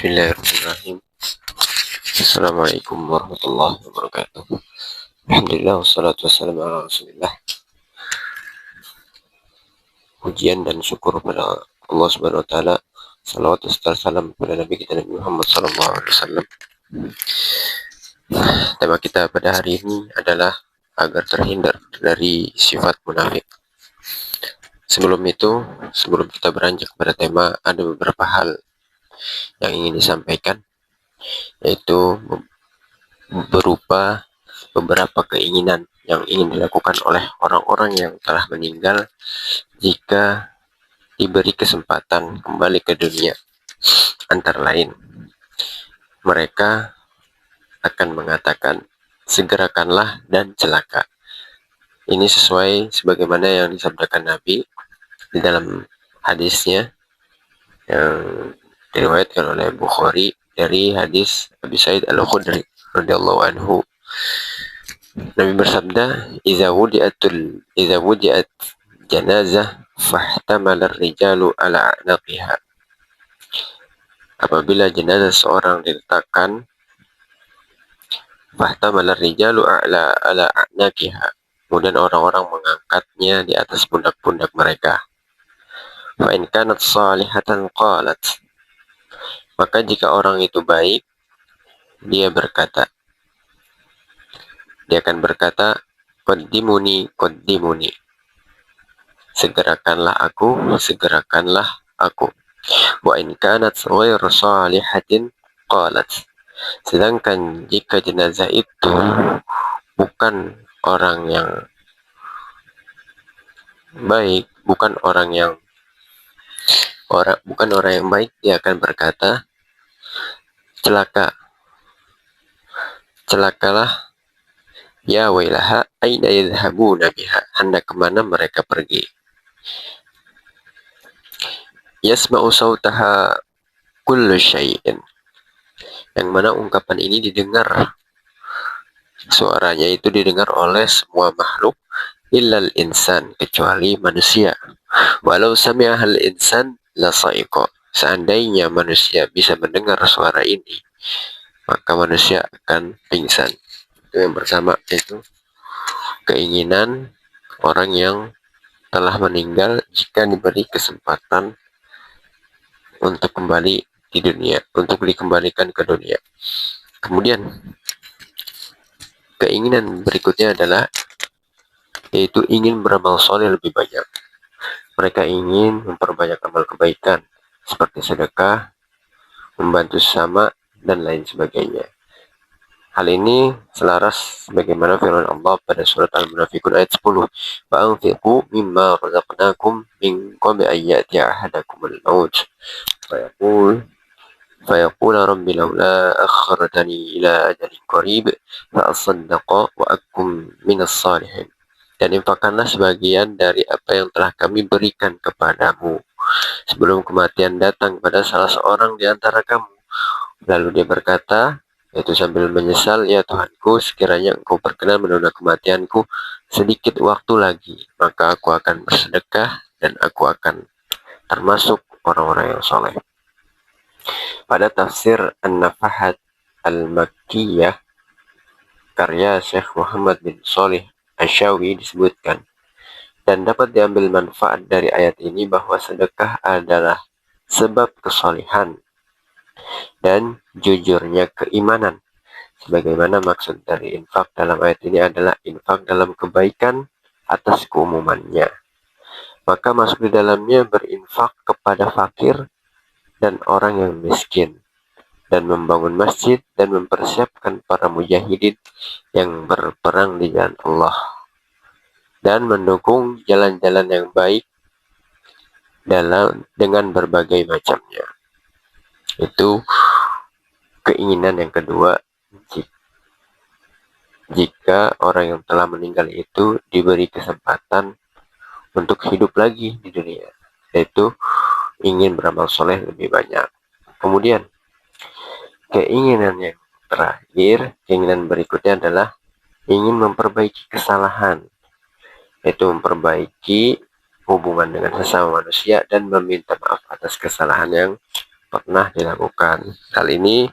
Bismillahirrahmanirrahim. Assalamualaikum warahmatullahi wabarakatuh. Alhamdulillah wassalatu wassalamu ala Rasulillah. Pujian dan syukur pada Allah Subhanahu wa taala. Salawat dan salam kepada Nabi kita Nabi Muhammad sallallahu alaihi wasallam. Tema kita pada hari ini adalah agar terhindar dari sifat munafik. Sebelum kita beranjak pada tema, ada beberapa hal yang ingin disampaikan, yaitu berupa beberapa keinginan yang ingin dilakukan oleh orang-orang yang telah meninggal jika diberi kesempatan kembali ke dunia. Antara lain, mereka akan mengatakan, segerakanlah dan celaka. Ini sesuai sebagaimana yang disabdakan Nabi di dalam hadisnya yang diriwayatkan oleh Bukhari dari hadis Abi Sa'id Al-Khudri radhiyallahu anhu. Nabi bersabda, "Idza wudi'at janazah fahtamala ar-rijalu ala a'naqiha." Apabila jenazah seorang diletakkan, fahtamala ar-rijalu ala a'naqiha, kemudian orang-orang mengangkatnya di atas pundak-pundak mereka. Fa in kanat salihatan qalat, maka jika orang itu baik, dia akan berkata, qaddimuni, segerakanlah aku. Wa in kanat ghairu salihatin qalat, sedangkan jika jenazah itu bukan orang yang baik, bukan orang yang baik, dia akan berkata, celakalah, ya wailaha, aina yadhhabuna biha, hendak kemana mereka pergi. Yasma'u sautaha kullu syai'in, yang mana ungkapan ini didengar, suaranya itu didengar oleh semua makhluk, illal insan, kecuali manusia. Walau sami'ahal insan la sa'iqa, seandainya manusia bisa mendengar suara ini, maka manusia akan pingsan. Itu yang pertama, yaitu keinginan orang yang telah meninggal jika diberi kesempatan untuk kembali di dunia, untuk dikembalikan ke dunia. Kemudian keinginan berikutnya adalah yaitu ingin beramal soleh lebih banyak. Mereka ingin memperbanyak amal kebaikan seperti sedekah, membantu sesama, dan lain sebagainya. Hal ini selaras bagaimana firman Allah pada surat Al-Munafiqun ayat 10, "Fa'anfiqu mimma razaqnakum min qabli an ya'tiya ahadakumul maut fayaqul rabbi laula akhartani ila ajalin qarib fa asaddaqa wa akum minas salihin." Dan infakkanlah sebagian dari apa yang telah kami berikan kepadamu sebelum kematian datang pada salah seorang di antara kamu. Lalu dia berkata, yaitu sambil menyesal, ya Tuhanku, sekiranya engkau berkenan menunda kematianku sedikit waktu lagi, maka aku akan bersedekah dan aku akan termasuk orang-orang yang soleh. Pada tafsir An-Nafahat Al-Makkiyah karya Syekh Muhammad bin Shalih Asy-Syawi disebutkan, dan dapat diambil manfaat dari ayat ini bahwa sedekah adalah sebab kesolihan dan jujurnya keimanan. Sebagaimana maksud dari infak dalam ayat ini adalah infak dalam kebaikan atas keumumannya. Maka masuk di dalamnya berinfak kepada fakir dan orang yang miskin, dan membangun masjid dan mempersiapkan para mujahidin yang berperang di jalan Allah, dan mendukung jalan-jalan yang baik dengan berbagai macamnya. Itu keinginan yang kedua jika orang yang telah meninggal itu diberi kesempatan untuk hidup lagi di dunia, yaitu ingin beramal soleh lebih banyak. Kemudian keinginan yang terakhir, keinginan berikutnya adalah ingin memperbaiki kesalahan, yaitu memperbaiki hubungan dengan sesama manusia dan meminta maaf atas kesalahan yang pernah dilakukan. Hal ini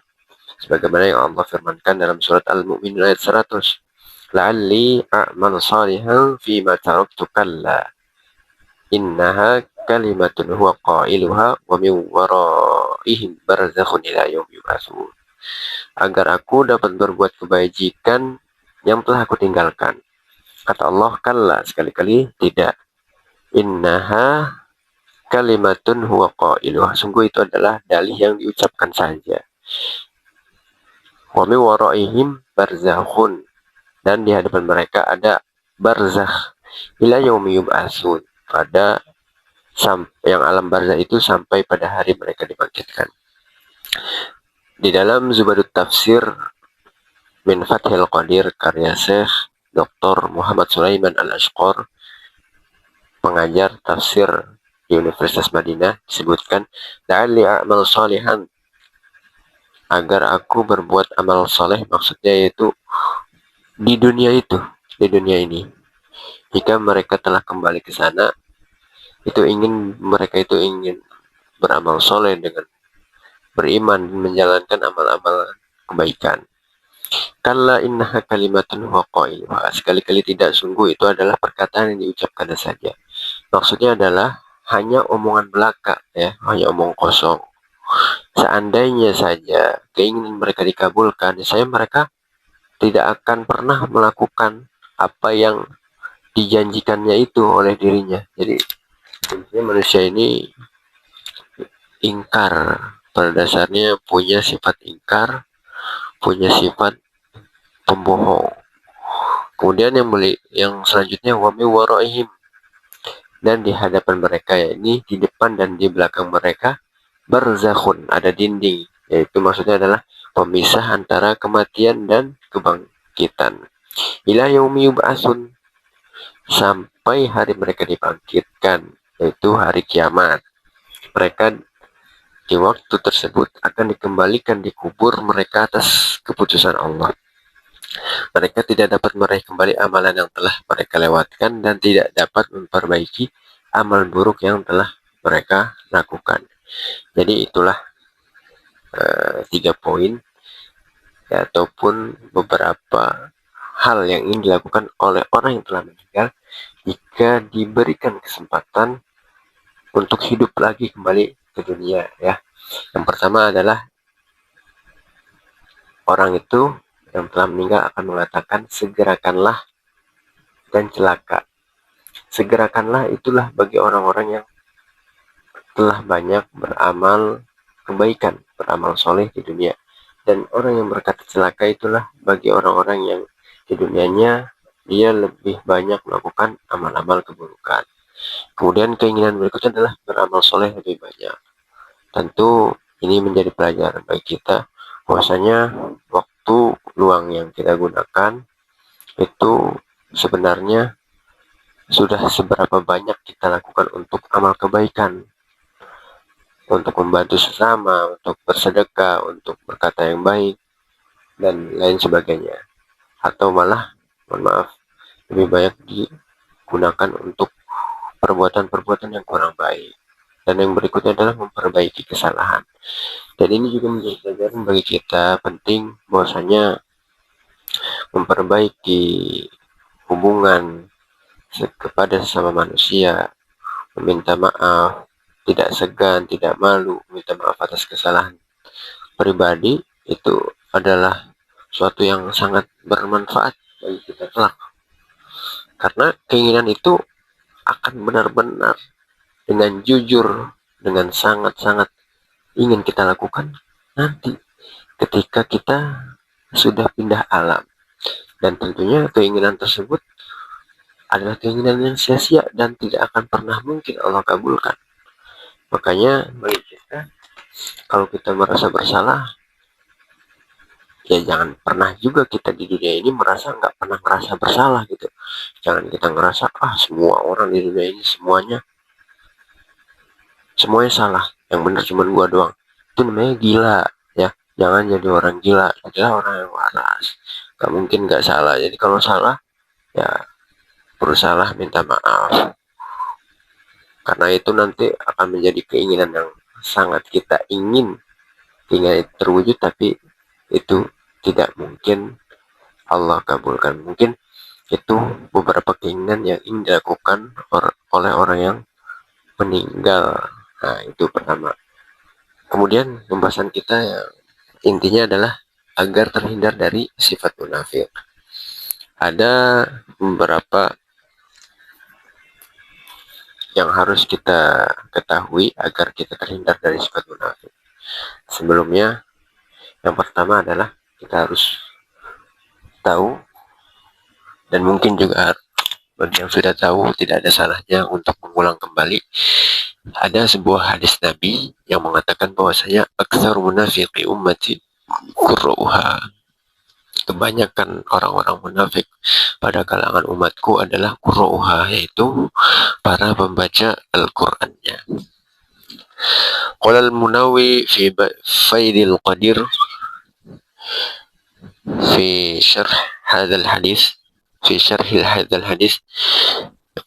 sebagaimana yang Allah firmankan dalam surat Al-Mu'minun ayat 100. La'alli a'malu salihan fima taraktu kalla innaha kalimatun huwa qailuha wa min waraihim barzakhun ila yaum yub'atsun. Agar aku dapat berbuat kebajikan yang telah aku tinggalkan. Kata Allah, kalla, sekali-kali tidak. Innaha kalimatun huwa qailuha. Sungguh itu adalah dalih yang diucapkan saja. Wa min waraihim barzakhun. Dan di hadapan mereka ada barzakh ila yaumi yub'atsun. Pada yang alam barzah itu sampai pada hari mereka dibangkitkan. Di dalam Zubadut Tafsir min Fathil Qadir karya Syekh Dr. Muhammad Sulaiman Al-Ashqar, pengajar tafsir di Universitas Madinah, disebutkan la'alli a'mal salihan, agar aku berbuat amal soleh, maksudnya yaitu di dunia itu, di dunia ini. Jika mereka telah kembali ke sana, mereka itu ingin beramal soleh dengan beriman, menjalankan amal-amal kebaikan. Kalla innaha kalimatun huwa qailuha. Sekali-kali tidak, sungguh itu adalah perkataan yang diucapkan saja. Maksudnya adalah hanya omongan belaka, ya, hanya omong kosong. Seandainya saja keinginan mereka dikabulkan, saya mereka tidak akan pernah melakukan apa yang dijanjikannya itu oleh dirinya. Jadi manusia ini ingkar, pada dasarnya punya sifat ingkar, punya sifat pembohong. Kemudian yang selanjutnya wa min waraihim, dan di hadapan mereka, yakni di depan dan di belakang mereka, barzakhun, ada dinding, yaitu maksudnya adalah pemisah antara kematian dan kebangkitan. Ila yaumi yub'atsun, sampai hari mereka dibangkitkan, yaitu hari kiamat. Mereka di waktu tersebut akan dikembalikan di kubur mereka atas keputusan Allah. Mereka tidak dapat meraih kembali amalan yang telah mereka lewatkan dan tidak dapat memperbaiki amal buruk yang telah mereka lakukan. Jadi itulah 3 poin, ya, ataupun beberapa hal yang ingin dilakukan oleh orang yang telah meninggal jika diberikan kesempatan untuk hidup lagi kembali ke dunia, ya. Yang pertama adalah orang itu yang telah meninggal akan mengatakan segerakanlah dan celaka. Segerakanlah itulah bagi orang-orang yang telah banyak beramal kebaikan, beramal soleh di dunia. Dan orang yang berkata celaka itulah bagi orang-orang yang di dunianya dia lebih banyak melakukan amal-amal keburukan. Kemudian keinginan berikutnya adalah beramal soleh lebih banyak. Tentu ini menjadi pelajaran bagi kita bahwasanya waktu luang yang kita gunakan itu sebenarnya sudah seberapa banyak kita lakukan untuk amal kebaikan, untuk membantu sesama, untuk bersedekah, untuk berkata yang baik, dan lain sebagainya. Atau malah, mohon maaf, lebih banyak digunakan untuk perbuatan-perbuatan yang kurang baik. Dan yang berikutnya adalah memperbaiki kesalahan. Dan ini juga menjadi pelajaran bagi kita penting bahwasanya memperbaiki hubungan kepada sesama manusia, meminta maaf, tidak segan, tidak malu, meminta maaf atas kesalahan pribadi, itu adalah suatu yang sangat bermanfaat bagi kita kelak. Karena keinginan itu akan benar-benar dengan jujur, dengan sangat-sangat ingin kita lakukan nanti ketika kita sudah pindah alam. Dan tentunya keinginan tersebut adalah keinginan yang sia-sia dan tidak akan pernah mungkin Allah kabulkan. Makanya bagi kita, kalau kita merasa bersalah, ya jangan pernah juga kita di dunia ini merasa nggak pernah merasa bersalah gitu. Jangan kita ngerasa semua orang di dunia ini semuanya salah, yang benar cuma gua doang. Itu namanya gila, ya. Jangan jadi orang gila, jadilah orang yang waras. Gak mungkin gak salah. Jadi kalau salah, ya berusahalah minta maaf. Karena itu nanti akan menjadi keinginan yang sangat kita ingin hingga terwujud, tapi itu tidak mungkin Allah kabulkan. Mungkin itu beberapa keinginan yang ingin dilakukan oleh orang yang meninggal. Nah, itu pertama. Kemudian pembahasan kita yang intinya adalah agar terhindar dari sifat munafik. Ada beberapa yang harus kita ketahui agar kita terhindar dari sifat munafik. Sebelumnya, yang pertama adalah kita harus tahu, dan mungkin juga bagi yang sudah tahu tidak ada salahnya untuk mengulang kembali. Ada sebuah hadis Nabi yang mengatakan bahwasanya aktsar munafiqi ummati qurra'uha. Kebanyakan orang-orang munafik pada kalangan umatku adalah qurra'uha, yaitu para pembaca Al-Qur'annya. Qala al-Munawi fi Faidil Qadir fi syarh hadzal hadis, fi syarhil hadzal hadis,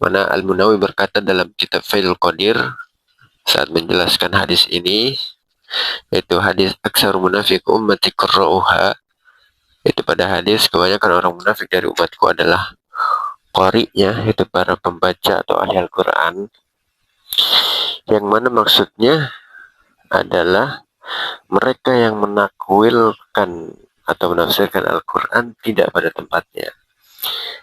mana Al-Munawi berkata dalam kitab Faidul Qadir saat menjelaskan hadis ini, yaitu hadis aksar munafik ummati qurra'uha, itu pada hadis kebanyakan orang munafik dari umatku adalah qari'nya, yaitu para pembaca atau ahli Al-Quran, yang mana maksudnya adalah mereka yang menakwilkan atau menafsirkan Al-Quran tidak pada tempatnya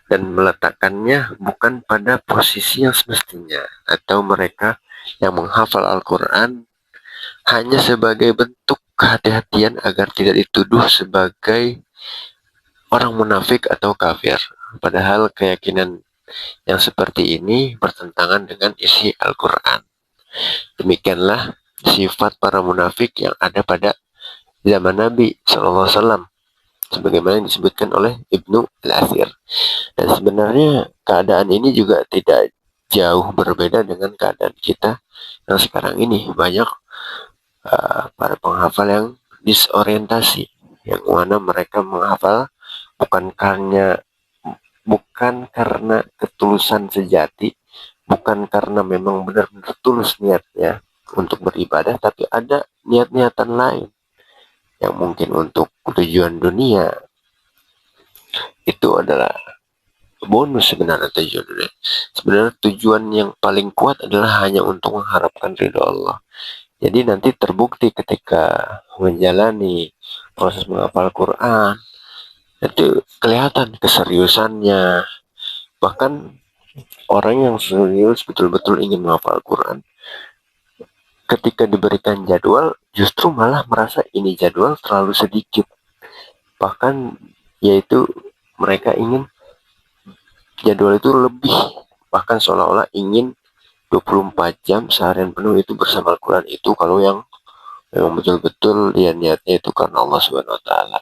dan meletakkannya bukan pada posisi yang semestinya, atau mereka yang menghafal Al-Quran hanya sebagai bentuk kehati-hatian agar tidak dituduh sebagai orang munafik atau kafir. Padahal keyakinan yang seperti ini bertentangan dengan isi Al-Quran. Demikianlah sifat para munafik yang ada pada zaman Nabi SAW, sebagaimana yang disebutkan oleh Ibnu Al-Athir. Dan sebenarnya keadaan ini juga tidak jauh berbeda dengan keadaan kita yang sekarang ini. Banyak para penghafal yang disorientasi, yang mana mereka menghafal bukan karena ketulusan sejati, bukan karena memang benar-benar tulus niatnya untuk beribadah, tapi ada niat-niatan lain yang mungkin untuk tujuan dunia. Itu adalah bonus sebenarnya tujuan dunia. Sebenarnya tujuan yang paling kuat adalah hanya untuk mengharapkan ridho Allah. Jadi nanti terbukti ketika menjalani proses menghafal Quran, itu kelihatan keseriusannya. Bahkan orang yang serius betul-betul ingin menghafal Quran, ketika diberikan jadwal justru malah merasa ini jadwal terlalu sedikit. Bahkan yaitu mereka ingin jadwal itu lebih, bahkan seolah-olah ingin 24 jam seharian penuh itu bersama Al-Quran. Itu kalau yang memang betul-betul dia niatnya itu karena Allah Subhanahu wa taala.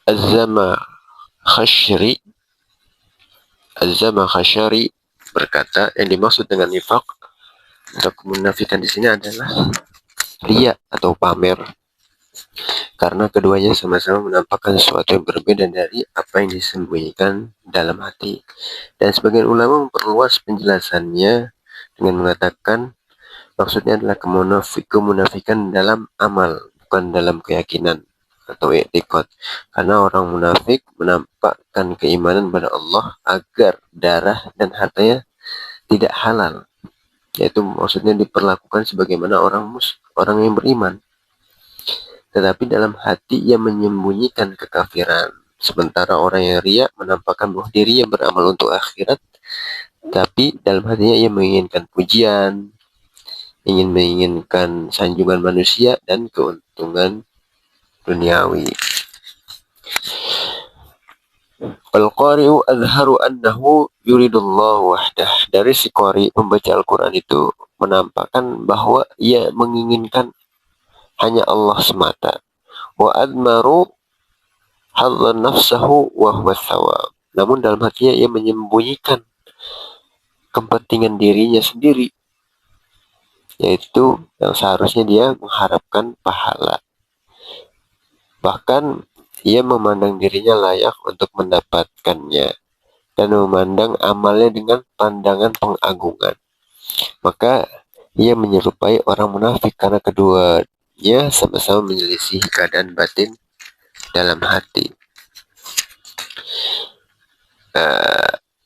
Az-Zama Khashari berkata, yang dimaksud dengan nifaq atau kemunafikan di sini adalah riya atau pamer, karena keduanya sama-sama menampakkan sesuatu yang berbeda dari apa yang disembunyikan dalam hati. Dan sebagian ulama memperluas penjelasannya dengan mengatakan maksudnya adalah kemunafikan dalam amal, bukan dalam keyakinan atau i'tiqad. Karena orang munafik menampakkan keimanan pada Allah agar darah dan hartanya tidak halal, yaitu maksudnya diperlakukan sebagaimana orang yang beriman, tetapi dalam hati ia menyembunyikan kekafiran. Sementara orang yang riya menampakkan bahwa dirinya beramal untuk akhirat, tapi dalam hatinya ia menginginkan pujian, menginginkan sanjungan manusia dan keuntungan duniawi. Al-Qari'u azharu annahu yuridullahu wahdah. Dari si qari membaca Al-Quran itu menampakkan bahwa ia menginginkan hanya Allah semata. Wa admaru hadzan nafsahu wa huwa thawab. Namun dalam hatinya ia menyembunyikan kepentingan dirinya sendiri, yaitu yang seharusnya dia mengharapkan pahala. Bahkan ia memandang dirinya layak untuk mendapatkannya dan memandang amalnya dengan pandangan pengagungan. Maka Ia menyerupai orang munafik karena keduanya sama-sama menyelisih keadaan batin dalam hati.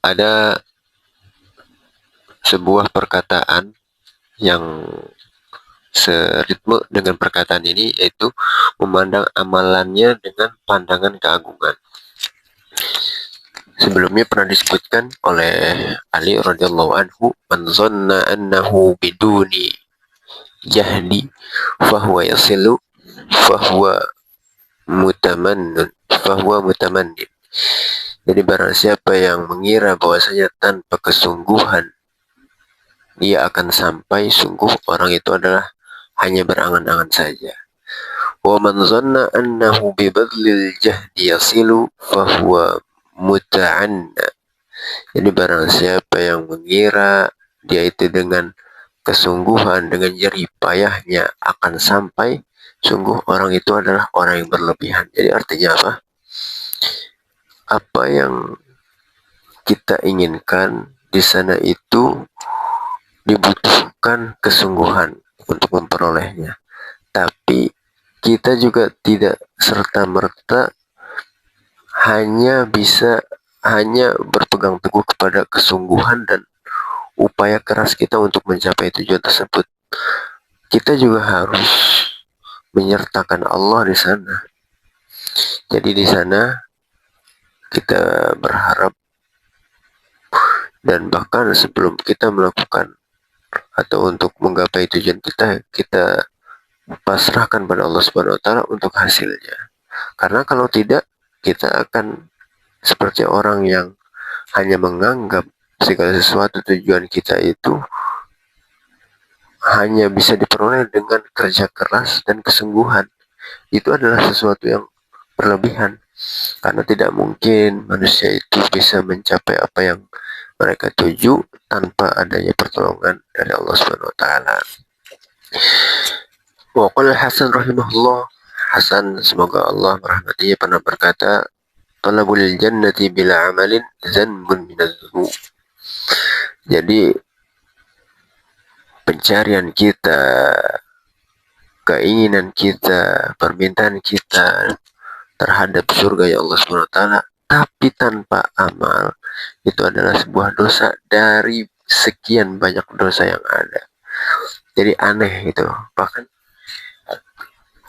Ada sebuah perkataan yang seritme dengan perkataan ini, yaitu memandang amalannya dengan pandangan keagungan. Sebelumnya pernah disebutkan oleh Ali radhiyallahu anhu, "Man zanna annahu biduni jahdi fahuwa yasilu fahuwa mutamannin." Jadi barang siapa yang mengira bahwasanya tanpa kesungguhan ia akan sampai, sungguh orang itu adalah hanya berangan-angan saja. Wa man zanna annahu bi badlil jahdi yasilu fahuwa muta'anna. Jadi barang siapa yang mengira dia itu dengan kesungguhan, dengan jerih payahnya akan sampai, sungguh orang itu adalah orang yang berlebihan. Jadi artinya apa? Apa yang kita inginkan di sana itu dibutuhkan kesungguhan untuk memperolehnya. Tapi kita juga tidak serta-merta hanya berpegang teguh kepada kesungguhan dan upaya keras kita untuk mencapai tujuan tersebut. Kita juga harus menyertakan Allah di sana. Jadi di sana kita berharap, dan bahkan sebelum kita melakukan atau untuk menggapai tujuan kita pasrahkan pada Allah Subhanahu wa taala untuk hasilnya. Karena kalau tidak, kita akan seperti orang yang hanya menganggap segala sesuatu tujuan kita itu hanya bisa diperoleh dengan kerja keras dan kesungguhan. Itu adalah sesuatu yang berlebihan, karena tidak mungkin manusia itu bisa mencapai apa yang mereka tuju tanpa adanya pertolongan dari Allah Subhanahu wa taala. Wa qala Hasan rahimahullah, Hasan semoga Allah merahmatinya pernah berkata, "Talabul jannati bila amalin zanbun minadz dzunub." Jadi pencarian kita, keinginan kita, permintaan kita terhadap surga ya Allah Subhanahu wa taala tapi tanpa amal, itu adalah sebuah dosa dari sekian banyak dosa yang ada. Jadi aneh gitu. Bahkan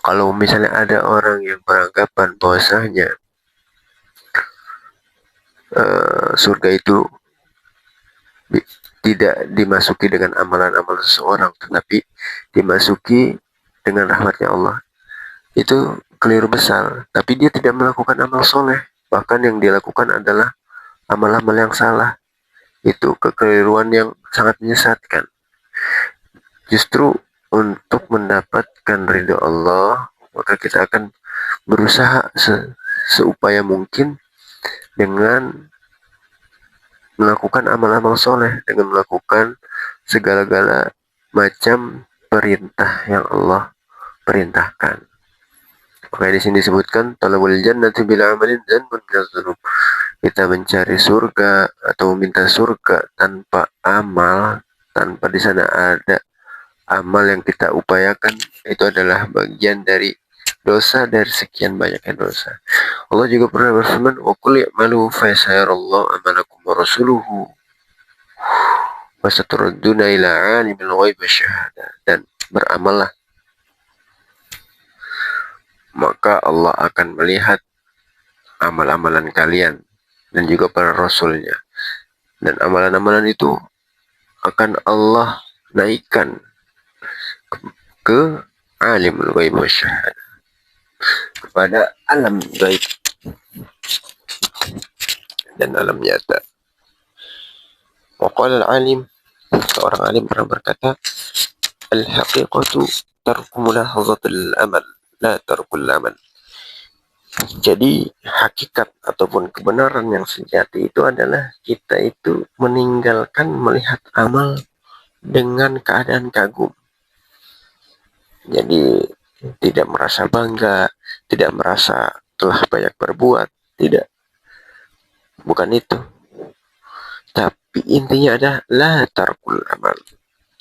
kalau misalnya ada orang yang beranggapan bahwasanya surga itu tidak dimasuki dengan amalan-amalan seseorang, tetapi dimasuki dengan rahmatnya Allah, itu keliru besar. Tapi dia tidak melakukan amal soleh, bahkan yang dilakukan adalah amal-amal yang salah. Itu kekeliruan yang sangat menyesatkan. Justru untuk mendapatkan ridho Allah, maka kita akan berusaha seupaya mungkin dengan melakukan amal-amal soleh, dengan melakukan segala-gala macam perintah yang Allah perintahkan. Maka di sini disebutkan talabul jannati bila amalin zanbun minadz dzunub. Kita mencari surga atau meminta surga tanpa amal, tanpa di sana ada amal yang kita upayakan, itu adalah bagian dari dosa dari sekian banyaknya dosa. Allah juga pernah berfirman, "Wa qul i'malu fa sayarallahu amalakum wa rasuluhu wa saturadduna ila 'alimil ghaib wasyahadah." Dan beramallah, maka Allah akan melihat amal-amalan kalian dan juga para rasulnya, dan amalan-amalan itu akan Allah naikkan ke alimul ghaib wasyahadah, kepada alam gaib dan alam nyata. Waqala al-alim, seorang alim pernah berkata, "Al-haqiqatu tarku mulahadhatil amal, la tarkul amal." Jadi hakikat ataupun kebenaran yang sejati itu adalah kita itu meninggalkan melihat amal dengan keadaan kagum. Jadi tidak merasa bangga, tidak merasa telah banyak berbuat, tidak. Bukan itu. Tapi intinya adalah la tarkul amal.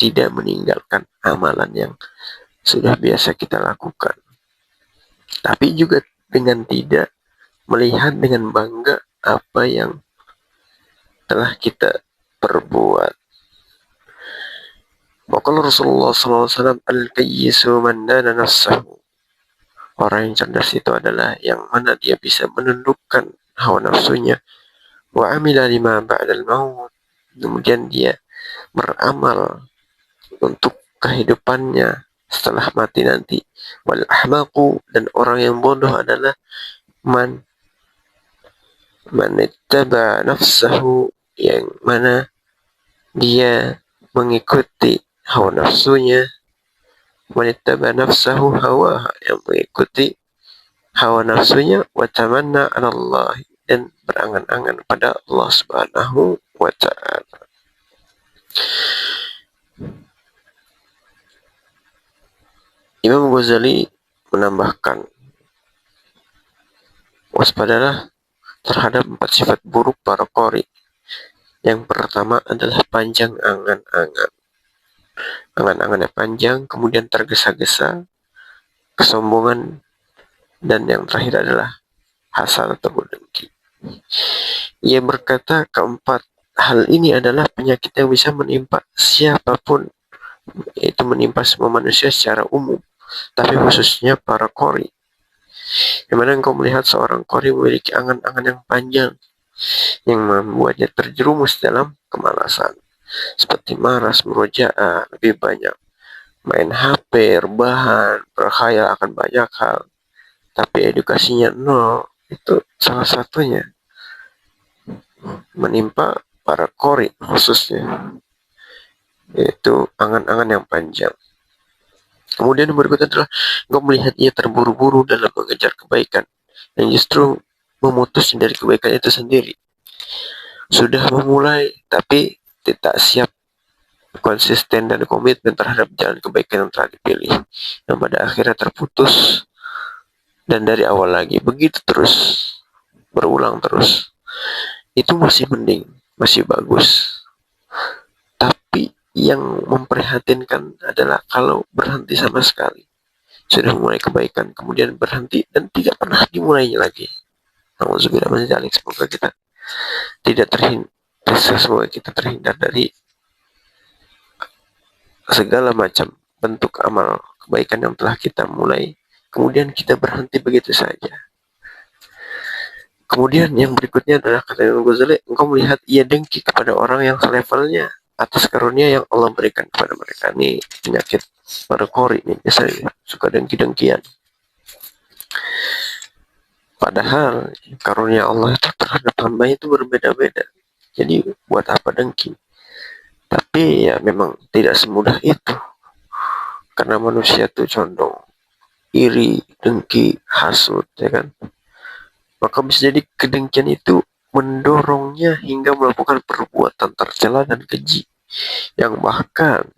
tidak meninggalkan amalan yang sudah biasa kita lakukan, tapi juga dengan tidak melihat dengan bangga apa yang telah kita perbuat. Maka Rasulullah SAW, al-kayyisu man dana nafsahu. Orang yang cerdas itu adalah yang mana dia bisa menundukkan hawa nafsunya. Wa amila lima ba'dal maut. Kemudian dia beramal untuk kehidupannya setelah mati nanti. Wal ahmaqu, dan orang yang bodoh adalah man ittaba nafsahu, yang mana dia mengikuti hawa nafsunya. Man ittaba nafsahu hawa, yang mengikuti hawa nafsunya. Wa tamanna 'ala Allah, dan berangan-angan pada Allah Subhanahu wa ta'ala. Imam Ghazali menambahkan, waspadalah terhadap 4 sifat buruk para qari. Yang pertama adalah panjang angan-angan. Angan-angannya panjang, kemudian tergesa-gesa, kesombongan, dan yang terakhir adalah hasad atau dengki. Ia berkata, keempat hal ini adalah penyakit yang bisa menimpa siapapun, yaitu menimpa semua manusia secara umum, tapi khususnya para qari. Yang mana engkau melihat seorang qari memiliki angan-angan yang panjang, yang membuatnya terjerumus dalam kemalasan, seperti malas, murojaah, lebih banyak main HP, rebahan, berkhayal akan banyak hal, tapi edukasinya nol. Itu salah satunya menimpa para qari khususnya, yaitu angan-angan yang panjang. Kemudian yang berikutnya adalah engkau melihat ia terburu-buru dalam mengejar kebaikan, yang justru memutus dari kebaikan itu sendiri. Sudah memulai tapi tidak siap konsisten dan komitmen terhadap jalan kebaikan yang telah dipilih, yang pada akhirnya terputus dan dari awal lagi. Begitu terus, berulang terus. Itu masih mending, masih bagus. Tapi yang memprihatinkan adalah kalau berhenti sama sekali. Sudah memulai kebaikan, kemudian berhenti dan tidak pernah dimulainya lagi. Alhamdulillah, semoga kita tidak semoga kita terhindar dari segala macam bentuk amal kebaikan yang telah kita mulai, kemudian kita berhenti begitu saja. Kemudian yang berikutnya adalah kata Imam Ghazali, engkau melihat ia dengki kepada orang yang selevelnya atas karunia yang Allah berikan kepada mereka. Ini penyakit para qari nih, biasanya suka dengki-dengkian. Padahal karunia Allah itu terhadap hamba itu berbeda-beda. Jadi buat apa dengki? Tapi ya memang tidak semudah itu. Karena manusia itu condong iri, dengki, hasut, ya kan? Maka bisa jadi kedengkian itu mendorongnya hingga melakukan perbuatan tercela dan keji, yang bahkan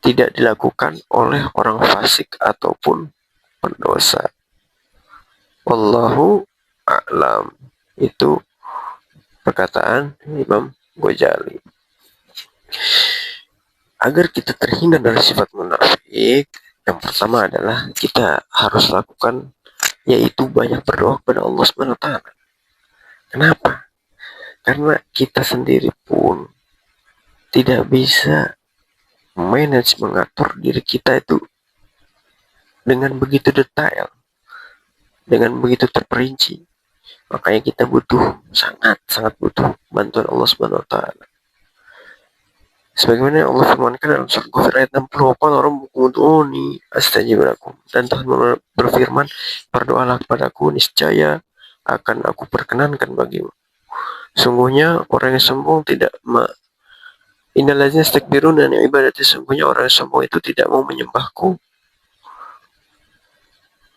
tidak dilakukan oleh orang fasik ataupun pendosa. Wallahu a'lam. Itu perkataan Imam Ghazali. Agar kita terhindar dari sifat munafik, yang pertama adalah kita harus lakukan, yaitu banyak berdoa kepada Allah SWT. Kenapa? Karena kita sendiri pun tidak bisa mengatur diri kita itu dengan begitu detail, dengan begitu terperinci. Makanya kita sangat butuh bantuan Allah SWT. Sebagaimana Allah firmankan dalam surat Ghafir ayat 60, "Rabbukum astajib lakum." Dan Tuhan berfirman, berdoalah kepadaku, niscaya akan aku perkenankan bagimu. Sungguhnya orang yang sombong tidak innallazina yastakbiruna an ibadati, sungguhnya orang yang sombong itu tidak mau menyembahku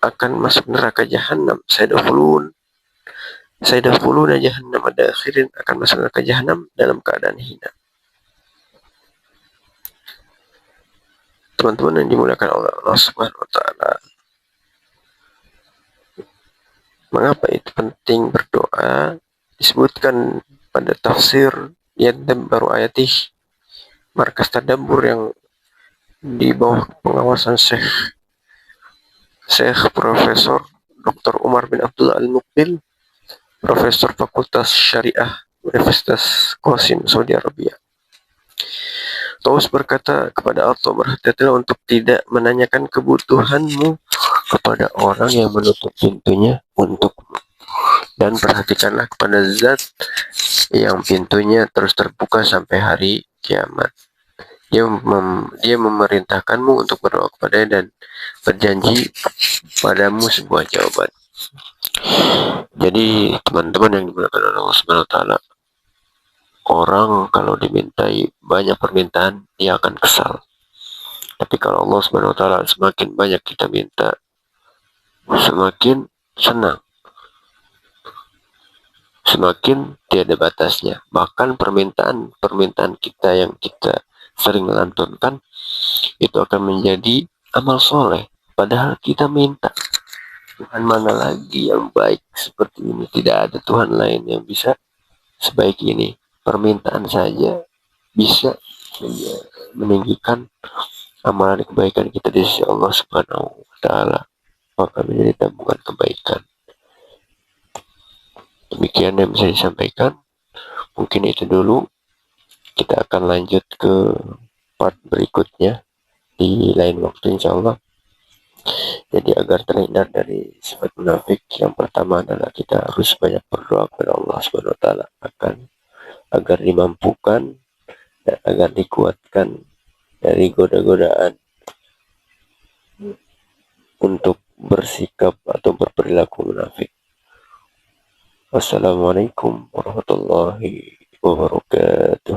akan masuk neraka jahanam. Sayadkhuluna jahannam, ada akhirin akan masuk neraka jahanam dalam keadaan hina. Teman-teman yang dimuliakan oleh Allah Subhanahu wa ta'ala, mengapa itu penting berdoa? Disebutkan pada tafsir Yadabbaru ayatih, markas tadabbur yang di bawah pengawasan Syekh Profesor Dr. Umar bin Abdullah Al-Muqbil, Profesor Fakultas Syariah Universitas Qasim, Saudi Arabia. Taus berkata kepada Atha, berhati-hatilah untuk tidak menanyakan kebutuhanmu kepada orang yang menutup pintunya untukmu, dan perhatikanlah kepada zat yang pintunya terus terbuka sampai hari kiamat. Dia memerintahkanmu untuk berdoa kepadanya dan berjanji padamu sebuah jawaban. Jadi teman-teman yang dimuliakan Allah Subhanahu wa taala, orang kalau dimintai banyak permintaan dia akan kesal. Tapi kalau Allah Subhanahu wa taala, semakin banyak kita minta, semakin senang, semakin tiada batasnya. Bahkan permintaan kita yang kita sering lantunkan itu akan menjadi amal soleh. Padahal kita minta, Tuhan mana lagi yang baik seperti ini? Tidak ada Tuhan lain yang bisa sebaik ini. Permintaan saja bisa meninggikan amalan kebaikan kita di sisi Allah Subhanahu wa taala, maka menjadi tabungan kebaikan. Demikian yang bisa disampaikan. Mungkin itu dulu. Kita akan lanjut ke part berikutnya di lain waktu insyaallah. Jadi agar terhindar dari sifat munafik, yang pertama adalah kita harus banyak berdoa kepada Allah Subhanahu wa taala agar dimampukan dan agar dikuatkan dari goda-godaan untuk bersikap atau berperilaku munafik. Wassalamualaikum warahmatullahi wabarakatuh.